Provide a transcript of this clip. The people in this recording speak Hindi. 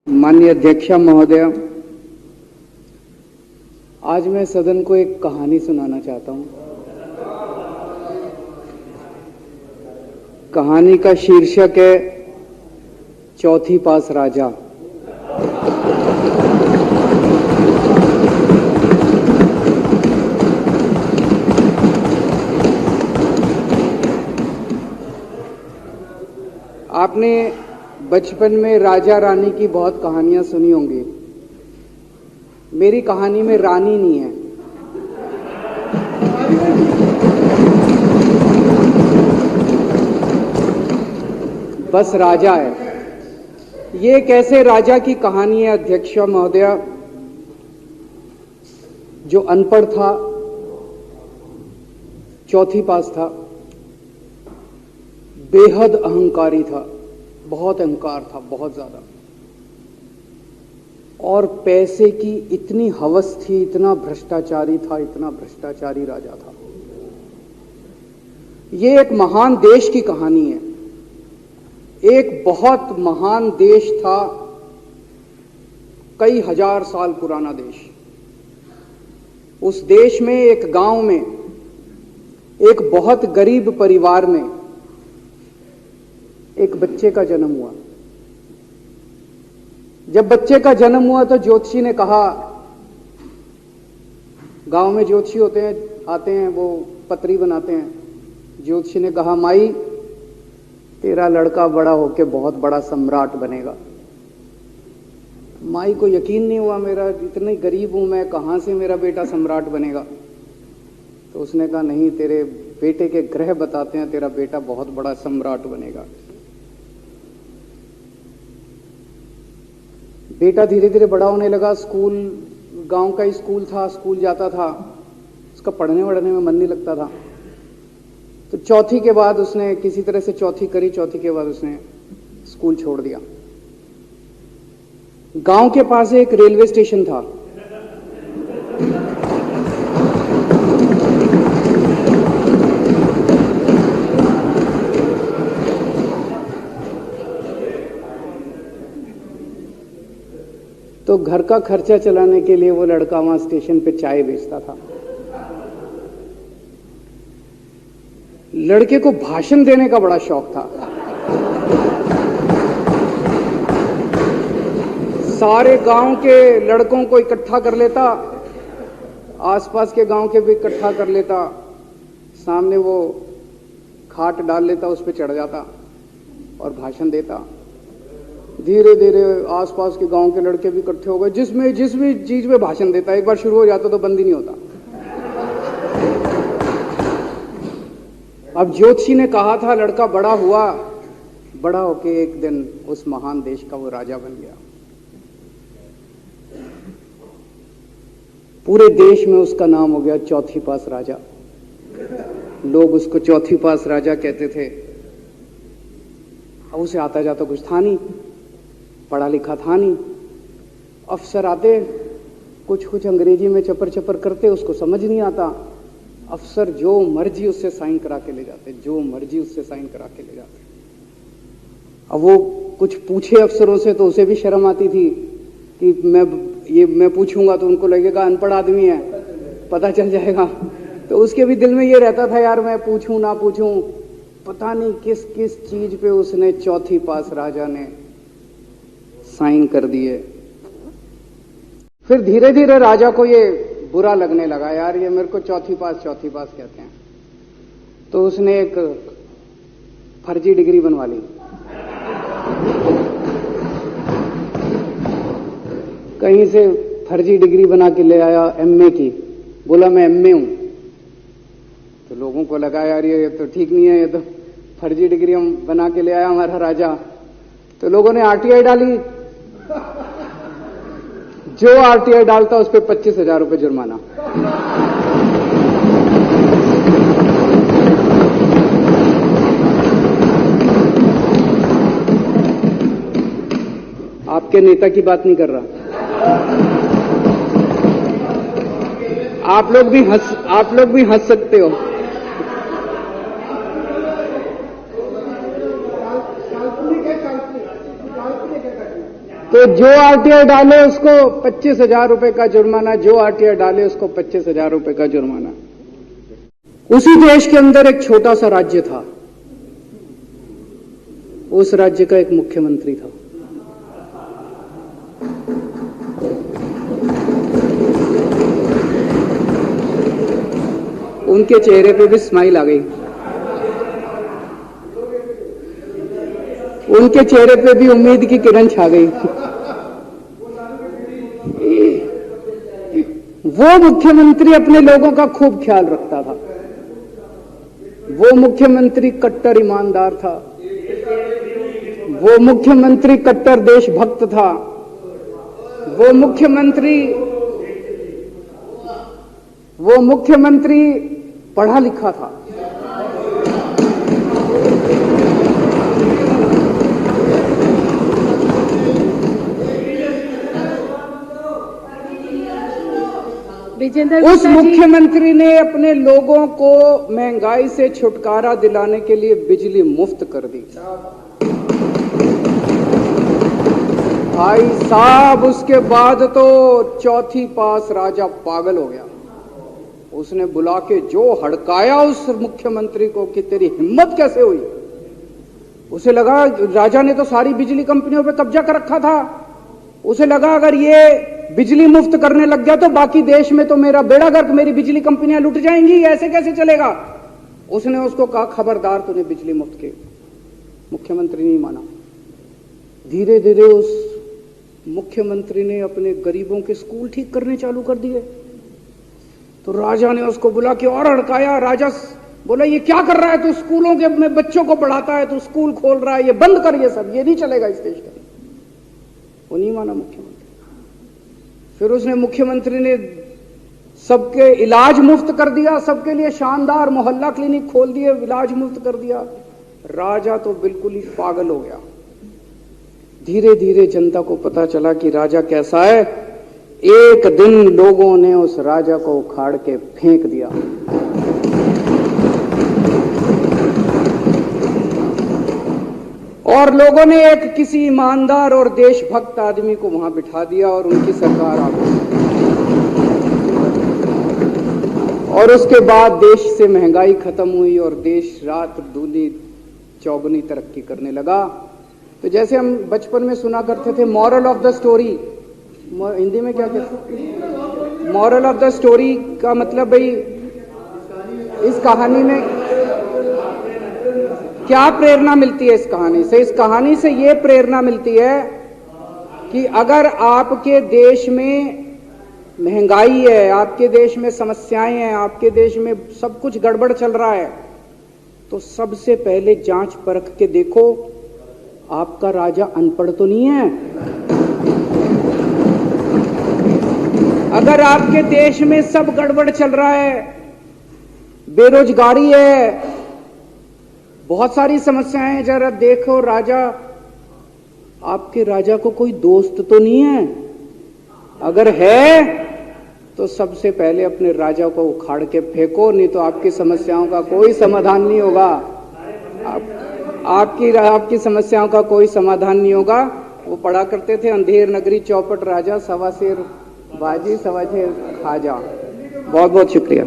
माननीय अध्यक्ष महोदय, आज मैं सदन को एक कहानी सुनाना चाहता हूं। कहानी का शीर्षक है चौथी पास राजा। आपने बचपन में राजा रानी की बहुत कहानियां सुनी होंगी। मेरी कहानी में रानी नहीं है, बस राजा है। ये कैसे राजा की कहानी है अध्यक्ष महोदय, जो अनपढ़ था, चौथी पास था, बेहद अहंकारी था, बहुत अहंकार था, बहुत ज्यादा, और पैसे की इतनी हवस थी, इतना भ्रष्टाचारी था, इतना भ्रष्टाचारी राजा था। ये एक महान देश की कहानी है। एक बहुत महान देश था, कई हजार साल पुराना देश। उस देश में एक गांव में एक बहुत गरीब परिवार में एक बच्चे का जन्म हुआ। जब बच्चे का जन्म हुआ तो ज्योतिषी ने कहा, गांव में ज्योतिषी होते हैं, आते हैं, वो पत्री बनाते हैं। ज्योतिषी ने कहा, माई तेरा लड़का बड़ा होके बहुत बड़ा सम्राट बनेगा। माई को यकीन नहीं हुआ, मेरा इतने गरीब हूं मैं, कहां से मेरा बेटा सम्राट बनेगा। तो उसने कहा, नहीं, तेरे बेटे के ग्रह बताते हैं तेरा बेटा बहुत बड़ा सम्राट बनेगा। बेटा धीरे धीरे बड़ा होने लगा। स्कूल, गांव का ही स्कूल था, स्कूल जाता था, उसका पढ़ने वढ़ने में मन नहीं लगता था। तो चौथी के बाद उसने किसी तरह से चौथी करी, चौथी के बाद उसने स्कूल छोड़ दिया। गांव के पास एक रेलवे स्टेशन था। तो घर का खर्चा चलाने के लिए वो लड़का वहां स्टेशन पे चाय बेचता था। लड़के को भाषण देने का बड़ा शौक था। सारे गांव के लड़कों को इकट्ठा कर लेता, आसपास के गांव के भी इकट्ठा कर लेता, सामने वो खाट डाल लेता, उस पर चढ़ जाता और भाषण देता। धीरे धीरे आसपास के गांव के लड़के भी इकट्ठे हो गए। जिस भी चीज में भाषण देता, एक बार शुरू हो जाता तो बंद ही नहीं होता। अब ज्योतिषी ने कहा था, लड़का बड़ा हुआ, बड़ा होके एक दिन उस महान देश का वो राजा बन गया। पूरे देश में उसका नाम हो गया चौथी पास राजा। लोग उसको चौथी पास राजा कहते थे। अब उसे आता जाता कुछ था नहीं, पढ़ा लिखा था नहीं। अफसर आते, कुछ अंग्रेजी में चपर चपर करते, उसको समझ नहीं आता। अफसर जो मर्जी उससे साइन करा के ले जाते, जो मर्जी उससे साइन करा के ले जाते। अब वो कुछ पूछे अफसरों से तो उसे भी शर्म आती थी कि मैं पूछूंगा तो उनको लगेगा अनपढ़ आदमी है, पता चल जाएगा। तो उसके भी दिल में ये रहता था, यार मैं पूछूं ना पूछूं। पता नहीं किस किस चीज पे उसने चौथी पास राजा ने साइन कर दिए। फिर धीरे धीरे राजा को ये बुरा लगने लगा, यार ये मेरे को चौथी पास कहते हैं। तो उसने एक फर्जी डिग्री बनवा ली। कहीं से फर्जी डिग्री बना के ले आया, एमए की। बोला मैं एमए हूं। तो लोगों को लगा, यार ये तो ठीक नहीं है, ये तो फर्जी डिग्री हम बना के ले आया हमारा राजा। तो लोगों ने आरटीआई डाली। जो आरटीआई डालता उस पर 25,000 रुपये जुर्माना। आपके नेता की बात नहीं कर रहा। आप लोग भी हंस सकते हो। तो जो आरटीआई डाले उसको 25,000 रुपए का जुर्माना, जो आरटीआई डाले उसको 25,000 रुपए का जुर्माना। उसी देश के अंदर एक छोटा सा राज्य था, उस राज्य का एक मुख्यमंत्री था। उनके चेहरे पे भी स्माइल आ गई, उनके चेहरे पे भी उम्मीद की किरण छा गई। वो मुख्यमंत्री अपने लोगों का खूब ख्याल रखता था। वो मुख्यमंत्री कट्टर ईमानदार था। वो मुख्यमंत्री कट्टर देशभक्त था। वो मुख्यमंत्री पढ़ा लिखा था। उस मुख्यमंत्री ने अपने लोगों को महंगाई से छुटकारा दिलाने के लिए बिजली मुफ्त कर दी। भाई साहब, उसके बाद तो चौथी पास राजा पागल हो गया। उसने बुला के जो हड़काया उस मुख्यमंत्री को कि तेरी हिम्मत कैसे हुई। उसे लगा राजा ने तो सारी बिजली कंपनियों पे कब्जा कर रखा था। उसे लगा अगर ये बिजली मुफ्त करने लग गया तो बाकी देश में तो मेरा बेड़ा गर्क, मेरी बिजली कंपनियां लुट जाएंगी, ऐसे कैसे चलेगा। उसने उसको कहा खबरदार, तूने बिजली मुफ्त की। मुख्यमंत्री नहीं माना। धीरे धीरे उस मुख्यमंत्री ने अपने गरीबों के स्कूल ठीक करने चालू कर दिए। तो राजा ने उसको बुला के और हड़काया। राजा बोला ये क्या कर रहा है तू, स्कूलों के में बच्चों को पढ़ाता है, तू स्कूल खोल रहा है, ये बंद कर, ये सब, ये नहीं चलेगा इस देश का। वो नहीं माना मुख्यमंत्री। फिर उसने मुख्यमंत्री ने सबके इलाज मुफ्त कर दिया, सबके लिए शानदार मोहल्ला क्लिनिक खोल दिए, इलाज मुफ्त कर दिया। राजा तो बिल्कुल ही पागल हो गया। धीरे धीरे जनता को पता चला कि राजा कैसा है। एक दिन लोगों ने उस राजा को उखाड़ के फेंक दिया। और लोगों ने एक किसी ईमानदार और देशभक्त आदमी को वहां बिठा दिया और उनकी सरकार आ गई। और उसके बाद देश से महंगाई खत्म हुई और देश रात दूनी चौगुनी तरक्की करने लगा। तो जैसे हम बचपन में सुना करते थे moral of the story, Hindi में क्या कहते, मॉरल ऑफ द स्टोरी का मतलब भाई इस कहानी में क्या प्रेरणा मिलती है। इस कहानी से ये प्रेरणा मिलती है कि अगर आपके देश में महंगाई है, आपके देश में समस्याएं हैं, आपके देश में सब कुछ गड़बड़ चल रहा है, तो सबसे पहले जांच परख के देखो आपका राजा अनपढ़ तो नहीं है। अगर आपके देश में सब गड़बड़ चल रहा है, बेरोजगारी है, बहुत सारी समस्याएं हैं, जरा देखो राजा, आपके राजा को कोई दोस्त तो नहीं है। अगर है तो सबसे पहले अपने राजा को उखाड़ के फेंको, नहीं तो आपकी समस्याओं का कोई समाधान नहीं होगा। आपकी समस्याओं का कोई समाधान नहीं होगा। वो पढ़ा करते थे अंधेर नगरी चौपट राजा, सवा शेर बाजी सवा शेर खाजा। बहुत बहुत शुक्रिया।